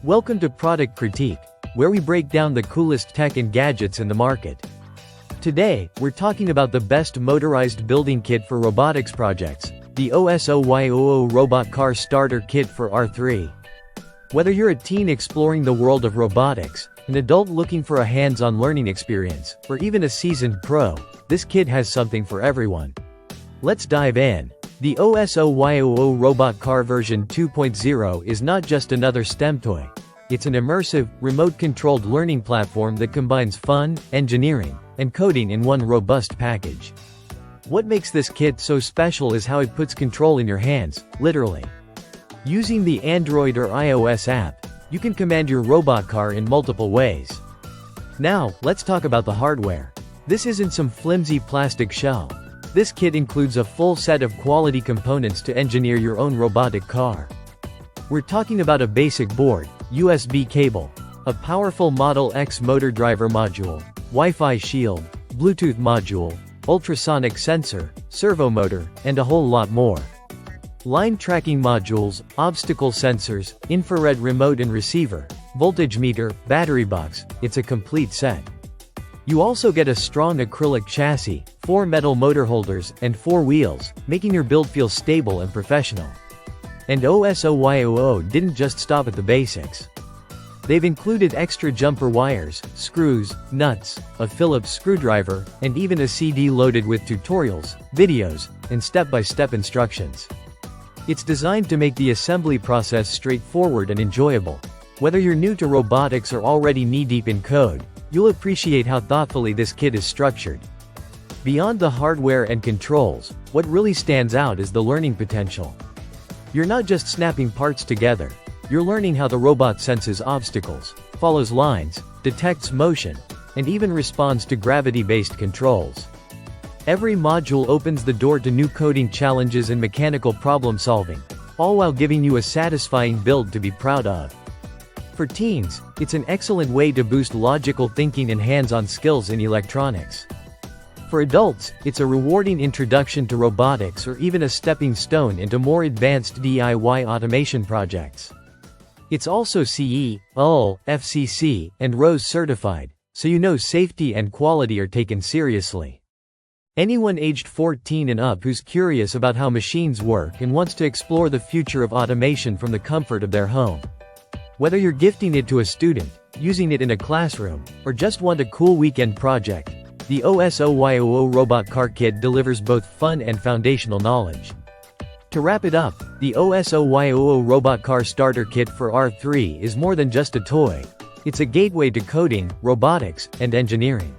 Welcome to Product Critique, where we break down the coolest tech and gadgets in the market. Today, we're talking about the best motorized building kit for robotics projects, the OSOYOO Robot Car Starter Kit for R3. Whether you're a teen exploring the world of robotics, an adult looking for a hands-on learning experience, or even a seasoned pro, this kit has something for everyone. Let's dive in. The OSOYOO Robot Car version 2.0 is not just another STEM toy. It's an immersive, remote-controlled learning platform that combines fun, engineering, and coding in one robust package. What makes this kit so special is how it puts control in your hands, literally. Using the Android or iOS app, you can command your robot car in multiple ways. Now, let's talk about the hardware. This isn't some flimsy plastic shell. This kit includes a full set of quality components to engineer your own robotic car. We're talking about a basic board, USB cable, a powerful Model X motor driver module, Wi-Fi shield, Bluetooth module, ultrasonic sensor, servo motor, and a whole lot more. Line tracking modules, obstacle sensors, infrared remote and receiver, voltage meter, battery box, it's a complete set. You also get a strong acrylic chassis, 4 metal motor holders, and 4 wheels, making your build feel stable and professional. And OSOYOO didn't just stop at the basics. They've included extra jumper wires, screws, nuts, a Phillips screwdriver, and even a CD loaded with tutorials, videos, and step-by-step instructions. It's designed to make the assembly process straightforward and enjoyable. Whether you're new to robotics or already knee-deep in code, you'll appreciate how thoughtfully this kit is structured. Beyond the hardware and controls, what really stands out is the learning potential. You're not just snapping parts together, you're learning how the robot senses obstacles, follows lines, detects motion, and even responds to gravity-based controls. Every module opens the door to new coding challenges and mechanical problem solving, all while giving you a satisfying build to be proud of. For teens, it's an excellent way to boost logical thinking and hands-on skills in electronics. For adults, it's a rewarding introduction to robotics or even a stepping stone into more advanced DIY automation projects. It's also CE, UL, FCC, and RoHS certified, so you know safety and quality are taken seriously. Anyone aged 14 and up who's curious about how machines work and wants to explore the future of automation from the comfort of their home. Whether you're gifting it to a student, using it in a classroom, or just want a cool weekend project, the OSOYOO Robot Car Kit delivers both fun and foundational knowledge. To wrap it up, the OSOYOO Robot Car Starter Kit for R3 is more than just a toy. It's a gateway to coding, robotics, and engineering.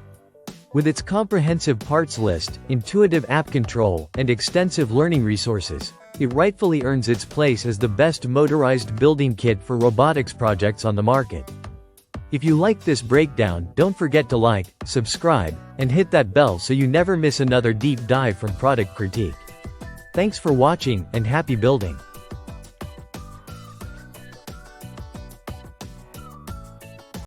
With its comprehensive parts list, intuitive app control, and extensive learning resources, it rightfully earns its place as the best motorized building kit for robotics projects on the market. If you liked this breakdown, don't forget to like, subscribe, and hit that bell so you never miss another deep dive from Product Critique. Thanks for watching, and happy building!